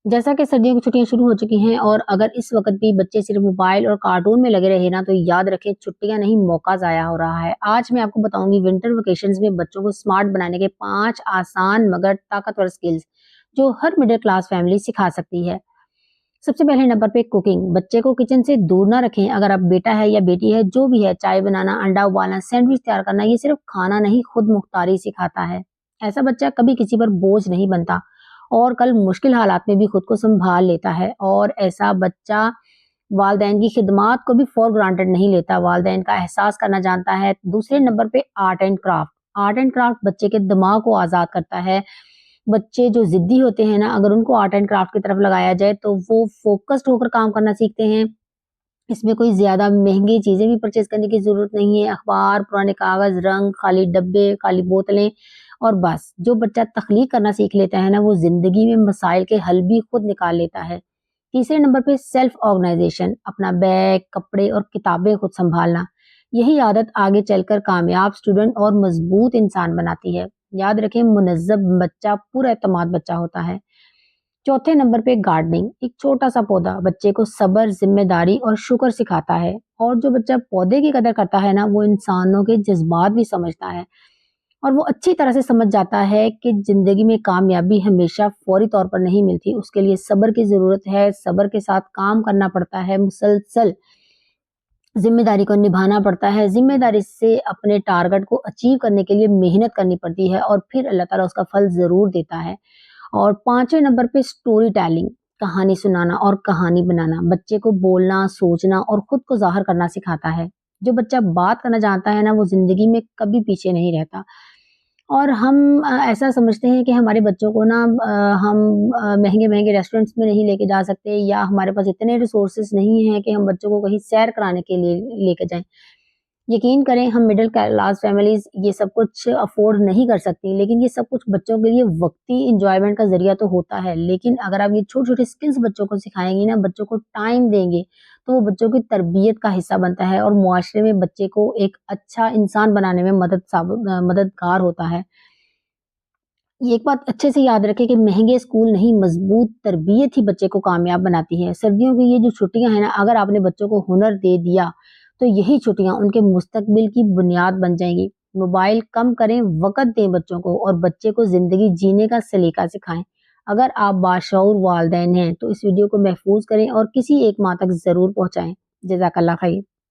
जैसा कि सर्दियों की छुट्टियां शुरू हो चुकी हैं और अगर इस वक्त भी बच्चे सिर्फ मोबाइल और कार्टून में लगे रहे ना तो याद रखें छुट्टियां नहीं मौका जाया हो रहा है। आज मैं आपको बताऊंगी विंटर वेकेशंस में बच्चों को स्मार्ट बनाने के 5 आसान मगर ताकतवर स्किल्स जो हर मिडिल क्लास फैमिली सिखा सकती है। सबसे पहले नंबर पे कुकिंग। बच्चे को किचन से दूर ना रखें। अगर आप बेटा है या बेटी है जो भी है, चाय बनाना, अंडा उबालना, सैंडविच तैयार करना ये सिर्फ खाना नहीं खुद मुख्तारी सिखाता है। ऐसा बच्चा कभी किसी पर बोझ नहीं बनता और कल मुश्किल हालात में भी खुद को संभाल लेता है। और ऐसा बच्चा वालदैन की खिदमात को भी फॉर ग्रांटेड नहीं लेता, वालदैन का एहसास करना जानता है। दूसरे नंबर पे art and craft. Art and craft बच्चे के दिमाग को आजाद करता है। बच्चे जो जिद्दी होते हैं ना, अगर उनको आर्ट एंड क्राफ्ट की तरफ लगाया जाए तो वो फोकस्ड होकर काम करना सीखते हैं। इसमें कोई ज्यादा महंगी चीजें भी परचेज करने की जरूरत नहीं है। अखबार, पुराने कागज, रंग, खाली डब्बे, खाली बोतलें और बस। जो बच्चा तख्लीक करना सीख लेता है ना, वो जिंदगी में मसाइल के हल भी खुद निकाल लेता है। तीसरे नंबर पे सेल्फ ऑर्गेनाइजेशन। अपना बैग, कपड़े और किताबें खुद संभालना। यही आदत आगे चलकर कामयाब स्टूडेंट और मजबूत इंसान बनाती है। याद रखें, मुनज़्ज़म बच्चा पूरा एतमाद बच्चा होता है। चौथे नंबर पे गार्डनिंग। एक छोटा सा पौधा बच्चे को सब्र, जिम्मेदारी और शुक्र सिखाता है। और जो बच्चा पौधे की कदर करता है ना, वो इंसानों के जज्बात भी समझता है और वो अच्छी तरह से समझ जाता है कि जिंदगी में कामयाबी हमेशा फौरी तौर पर नहीं मिलती। उसके लिए सब्र की जरूरत है, सब्र के साथ काम करना पड़ता है, मुसलसल जिम्मेदारी को निभाना पड़ता है। जिम्मेदारी से अपने टारगेट को अचीव करने के लिए मेहनत करनी पड़ती है और फिर अल्लाह ताला उसका फल जरूर देता है। और पांचवें नंबर पे स्टोरी टेलिंग। कहानी सुनाना और कहानी बनाना बच्चे को बोलना, सोचना और खुद को जाहिर करना सिखाता है। जो बच्चा बात करना जानता है ना, वो जिंदगी में कभी पीछे नहीं रहता। और हम ऐसा समझते हैं कि हमारे बच्चों को ना हम महंगे महंगे रेस्टोरेंट्स में नहीं लेके जा सकते या हमारे पास इतने रिसोर्सेज नहीं हैं कि हम बच्चों को कहीं सैर कराने के लिए लेके जाएं। यकीन करें, हम मिडिल क्लास फैमिलीज ये सब कुछ अफोर्ड नहीं कर सकती, लेकिन ये सब कुछ बच्चों के लिए वक्ती इंजॉयमेंट का जरिया तो होता है। लेकिन अगर आप ये छोटी छोटी स्किल्स बच्चों को सिखाएंगी ना, बच्चों को टाइम देंगे, तो वो बच्चों की तरबियत का हिस्सा बनता है और मुआशरे में बच्चे को एक अच्छा इंसान बनाने में मददगार होता है। ये एक बात अच्छे से याद रखें कि महंगे स्कूल नहीं, मजबूत तरबियत ही बच्चे को कामयाब बनाती है। सर्दियों की ये जो छुट्टियां हैं ना, अगर आपने बच्चों को हुनर दे दिया तो यही छुट्टियां उनके मुस्तकबिल की बुनियाद बन जाएंगी। मोबाइल कम करें, वक़्त दें बच्चों को और बच्चे को जिंदगी जीने का सलीका सिखाएं। अगर आप बाशऊर वालदैन हैं तो इस वीडियो को महफूज करें और किसी एक माँ तक जरूर पहुंचाएं। जज़ाकल्लाह खैर।